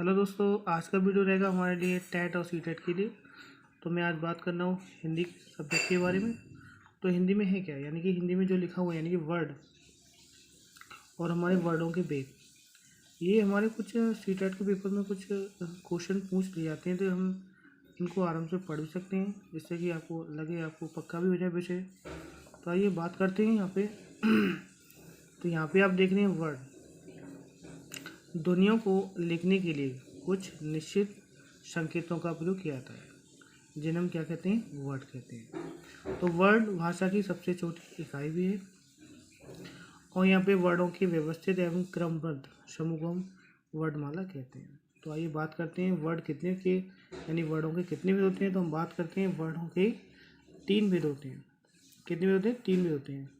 Hello दोस्तों, आज का वीडियो रहेगा हमारे लिए टेट और सी टेट के लिए। तो मैं आज बात कर रहा हूँ हिंदी सब्जेक्ट के बारे में। तो हिंदी में है क्या, यानी कि हिंदी में जो लिखा हुआ है यानी कि वर्ड और हमारे वर्डों के बेस, ये हमारे कुछ सी टेट के पेपर में कुछ क्वेश्चन पूछ लिए जाते हैं। तो हम इनको आराम से पढ़ भी सकते हैं, जिससे कि आपको लगे, आपको पक्का भी हो जाए विषय। तो आइए बात करते हैं यहाँ पे। तो यहाँ पे आप देख रहे हैं वर्ड। ध्वनियों को लिखने के लिए कुछ निश्चित संकेतों का प्रयोग किया जाता है, जिन्हें हम क्या कहते हैं, वर्ड कहते हैं। तो वर्ड भाषा की सबसे छोटी इकाई भी है और यहाँ पे वर्डों के व्यवस्थित एवं क्रमबद्ध समूह को हम वर्डमाला कहते हैं। तो आइए बात करते हैं वर्ड कितने के, यानी वर्डों के कितने भेद होते हैं। तो हम बात करते हैं वर्डों के 3 भेद होते हैं। कितने भेद होते हैं? 3 भेद होते हैं।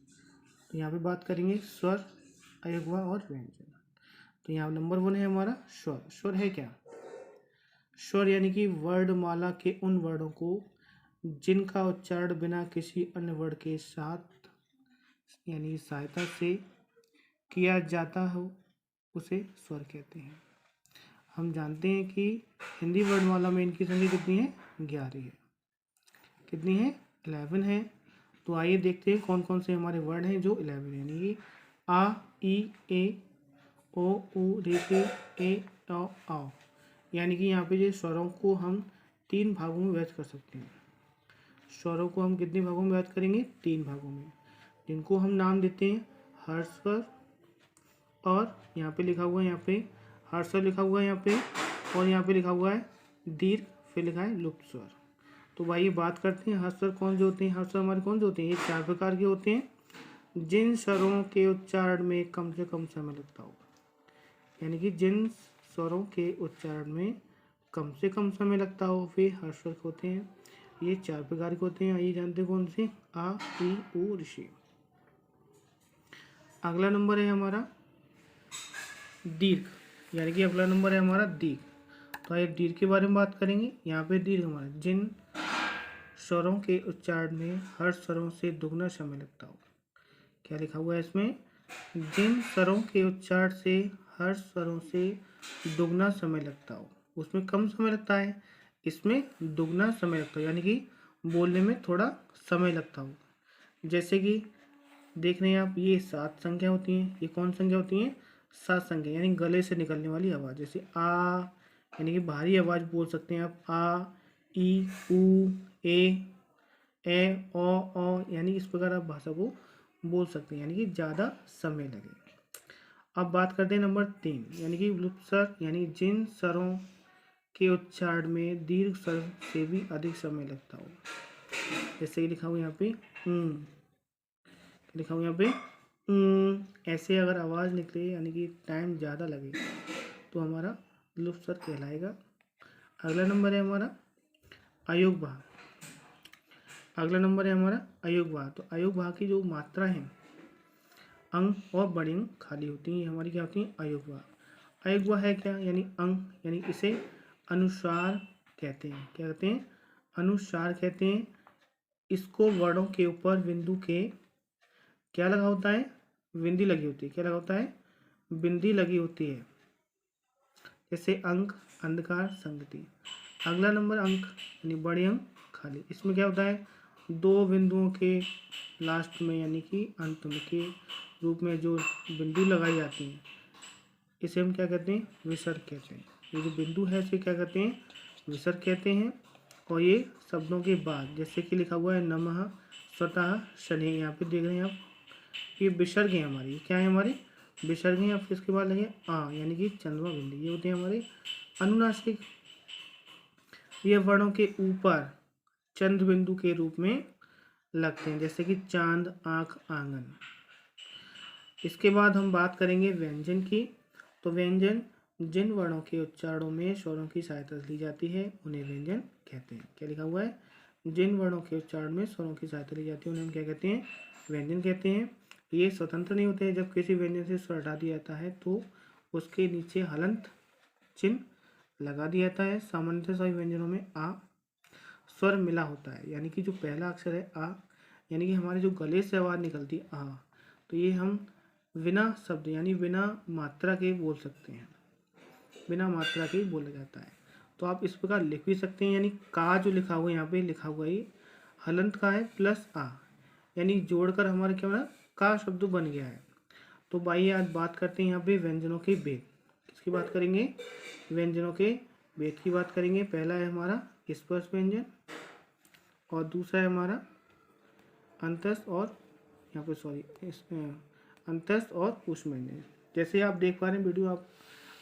तो यहाँ पे बात करेंगे स्वर, अयगवा और व्यंजन। तो यहाँ नंबर 1 है हमारा स्वर। स्वर है क्या? स्वर यानी कि वर्णमाला के उन वर्णों को जिनका उच्चारण बिना किसी अन्य वर्ण के साथ यानी सहायता से किया जाता हो, उसे स्वर कहते हैं। हम जानते हैं कि हिंदी वर्णमाला में इनकी संख्या कितनी है? 11 है। कितनी है? 11 है। तो आइए देखते हैं कौन कौन से हमारे वर्ड हैं जो 11 है, यानी कि आ, ई, ए, ओ, उ, रे, ए, औ। यानी कि यहाँ पे जो स्वरों को हम 3 भागों में व्यक्त कर सकते हैं। स्वरों को हम कितने भागों में व्यक्त करेंगे? 3 भागों में, जिनको हम नाम देते हैं हर्ष स्वर। और यहाँ पे लिखा हुआ है, यहाँ पे हर्ष स्वर लिखा हुआ है यहाँ पे, और यहाँ पे लिखा हुआ है दीर्घ, फिर लिखा है लुप्त स्वर। तो भाई बात करते हैं हर्ष स्वर कौन से होते हैं। हर्ष स्वर हमारे कौन से होते हैं? ये 4 प्रकार के होते हैं, जिन स्वरों के उच्चारण में कम से कम समय लगता हो। यानी कि जिन स्वरों के उच्चारण में कम से कम समय लगता हो वे हर्ष स्वर होते हैं। ये 4 प्रकार के होते हैं। आइए जानते हैं कौन से? आ, ई, उ, ऋषि। अगला नंबर है हमारा दीर्घ, यानी कि अगला नंबर है हमारा दीर्घ। तो आइए दीर्घ के बारे में बात करेंगे। यहाँ पे दीर्घ हमारा जिन स्वरों के उच्चारण में हर्ष स्वरों से दुगना समय लगता हो। क्या लिखा हुआ है इसमें? जिन स्वरों के उच्चारण से हर्ष स्वरों से दुगना समय लगता हो, उसमें कम समय लगता है, इसमें दुगना समय लगता हो, यानी कि बोलने में थोड़ा समय लगता हो। जैसे कि देख रहे हैं आप, ये 7 संख्या होती हैं। ये कौन संख्या होती हैं? 7 संख्या, यानी गले से निकलने वाली आवाज़। जैसे आ, यानी कि भारी आवाज़ बोल सकते हैं आप। आ, ई, उ, ए, ओ, यानी इस प्रकार आप भाषा को बोल सकते हैं, यानी कि ज़्यादा समय लगे। अब बात करते हैं नंबर 3, यानी कि लुप्त स्वर, यानी जिन स्वरों के उच्चारण में दीर्घ स्वर से भी अधिक समय लगता हो। जैसे लिखा हुआ यहाँ पे लिखा हुआ यहाँ पे ऐसे अगर आवाज़ निकले, यानी कि टाइम ज़्यादा लगे, तो हमारा लुप्त स्वर कहलाएगा। अगला नंबर है हमारा अयोग भाग। अगला नंबर है हमारा अयोग भाग। तो अयोग भाग की जो मात्रा है, अंग और बड़ी अंग खाली होती हैं, हमारी क्या होती हैं? अयोग भाग। अयोग भाग है क्या? यानी अंग, यानी इसे अनुस्वार कहते हैं। क्या कहते हैं? अनुस्वार कहते हैं। इसको वर्णों के ऊपर बिंदु के क्या लगा होता है? बिंदी लगी होती है। क्या लगा होता है? बिंदी लगी होती है। जैसे अंक, अंधकार, संगति। अगला नंबर अंक, यानी बड़े अंक खाली। इसमें क्या होता है? 2 बिंदुओं के लास्ट में, यानी कि अंत में के रूप में जो बिंदु लगाई जाती हैं, इसे हम क्या कहते हैं? विसर्ग कहते हैं। ये जो बिंदु है इसे क्या कहते हैं? विसर्ग कहते हैं। और ये शब्दों के बाद, जैसे कि लिखा हुआ है नमः, स्वतः, शनि, यहाँ पे देख रहे हैं आप, ये विसर्ग है हमारी। क्या है हमारी? विसर्ग है। फिर इसके बाद लगे आ, यानी कि चंद्रमा बिंदु। ये होते हैं हमारे अनुनासिक। ये वर्णों के ऊपर चंद्र बिंदु के रूप में लगते हैं, जैसे कि चांद, आँख, आंगन। इसके बाद हम बात करेंगे व्यंजन की। तो व्यंजन जिन वर्णों के उच्चारणों में स्वरों की सहायता ली जाती है, उन्हें व्यंजन कहते हैं। क्या लिखा हुआ है? जिन वर्णों के उच्चारण में स्वरों की सहायता ली जाती है, उन्हें हम क्या कहते हैं? व्यंजन कहते हैं। ये स्वतंत्र नहीं होते हैं। जब किसी व्यंजन से स्वर हटा दिया जाता है तो उसके नीचे हलंत चिन्ह लगा दिया जाता है। सामान्यतः सभी व्यंजनों में आ स्वर मिला होता है, यानी कि जो पहला अक्षर है आ, यानी कि हमारे जो गले से आवाज़ निकलती है आ, तो ये हम बिना शब्द, यानी बिना मात्रा के बोल सकते हैं। बिना मात्रा के बोला जाता है। तो आप इस प्रकार लिख भी सकते हैं, यानी का जो लिखा हुआ है यहाँ पे लिखा हुआ है ये हलंत का है प्लस आ, यानी जोड़कर हमारा क्या बना का शब्द बन गया है। तो आइए आज बात करते हैं यहाँ पे व्यंजनों के भेद। किसकी बात करेंगे? व्यंजनों के भेद की बात करेंगे। पहला है हमारा स्पर्श व्यंजन और दूसरा है हमारा अंतस्थ और यहाँ पे अंतस्थ और ऊष्म व्यंजन। जैसे आप देख पा रहे हैं वीडियो, आप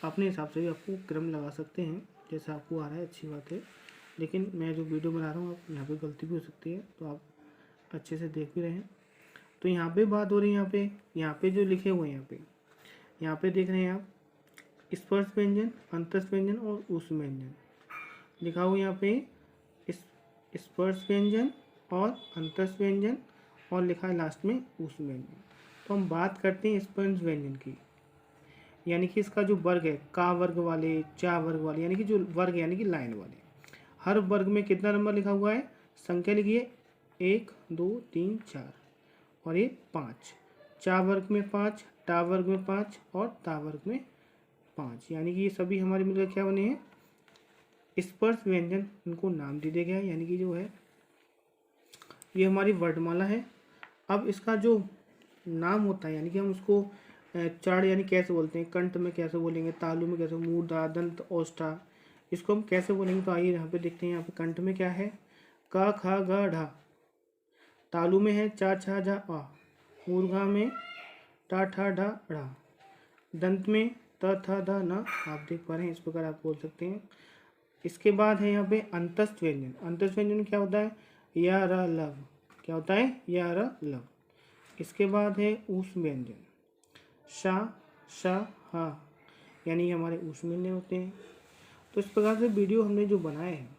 अपने हिसाब से भी आपको क्रम लगा सकते हैं, जैसे आपको आ रहा है अच्छी बात है, लेकिन मैं जो वीडियो बना रहा हूँ आप यहाँ पे गलती भी हो सकती है, तो आप अच्छे से देख भी रहे हैं। तो यहाँ पे बात हो रही है, यहाँ पे जो लिखे हुए हैं यहाँ पे देख रहे हैं आप स्पर्श व्यंजन, अंतस्थ व्यंजन और ऊष्म व्यंजन लिखा हुआ यहाँ पे स्पर्श व्यंजन और अंतस्थ व्यंजन और लिखा है लास्ट में ऊष्म व्यंजन। तो हम बात करते हैं स्पर्श व्यंजन की, यानी कि इसका जो वर्ग है का वर्ग वाले, चा वर्ग वाले, यानी कि जो वर्ग यानी कि लाइन वाले, हर वर्ग में कितना नंबर लिखा हुआ है? संख्या लिखिए 1 2 3 4 और ये 5। चा वर्ग में 5, टा वर्ग में 5 और ता वर्ग में 5, यानी कि ये सभी हमारे मिलकर क्या बने हैं? स्पर्श व्यंजन। इनको नाम दे दिया गया है, यानी कि जो है ये हमारी वर्णमाला है। अब इसका जो नाम होता है, यानी कि हम उसको चढ़ यानी कैसे बोलते हैं, कंठ में कैसे बोलेंगे, तालु में कैसे, मूर्धा, दंत, ओष्ठा, इसको हम कैसे बोलेंगे? तो आइए यहाँ पे देखते हैं। यहाँ पे कंठ में क्या है? का खा गा ढा, तालु में है चा छा झा आ, मूर्धा में टा ठा ढा ढ़ा, दंत में त थ ध न, आप देख पा रहे हैं, इस प्रकार आप बोल सकते हैं। इसके बाद है यहाँ पे अंतस्थ व्यंजन। अंतस्थ व्यंजन क्या होता है? या र लव, क्या होता है? या र लव। इसके बाद है ऊष्म व्यंजन, शा श हा, यानी हमारे ऊष्म व्यंजन होते हैं। तो इस प्रकार से वीडियो हमने जो बनाए हैं,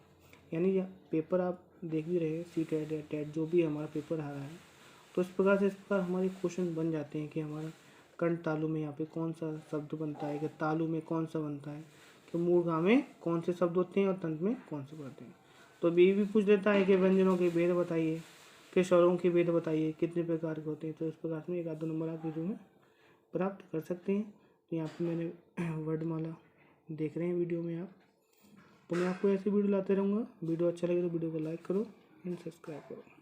यानी पेपर आप देख भी रहे हैं, सी-टेट या टेट जो भी हमारा पेपर आ रहा है, तो इस प्रकार हमारे क्वेश्चन बन जाते हैं कि हमारा कंठ तालु में यहाँ पे कौन सा शब्द बनता है, कि तालु में कौन सा बनता है, कि मूर्धा में कौन से शब्द होते हैं और तंत में कौन से बनते हैं। तो ये भी पूछ लेता है कि व्यंजनों के भेद बताइए, कि स्वरों के भेद बताइए, कितने प्रकार के होते हैं। तो इस प्रकार से 1-2 नंबर आप वीडियो में प्राप्त कर सकते हैं। तो यहाँ पे मैंने वर्णमाला देख रहे हैं वीडियो में आप, तो मैं आपको ऐसे वीडियो लाते रहूँगा। वीडियो अच्छा लगे तो वीडियो को लाइक करो एंड सब्सक्राइब करो।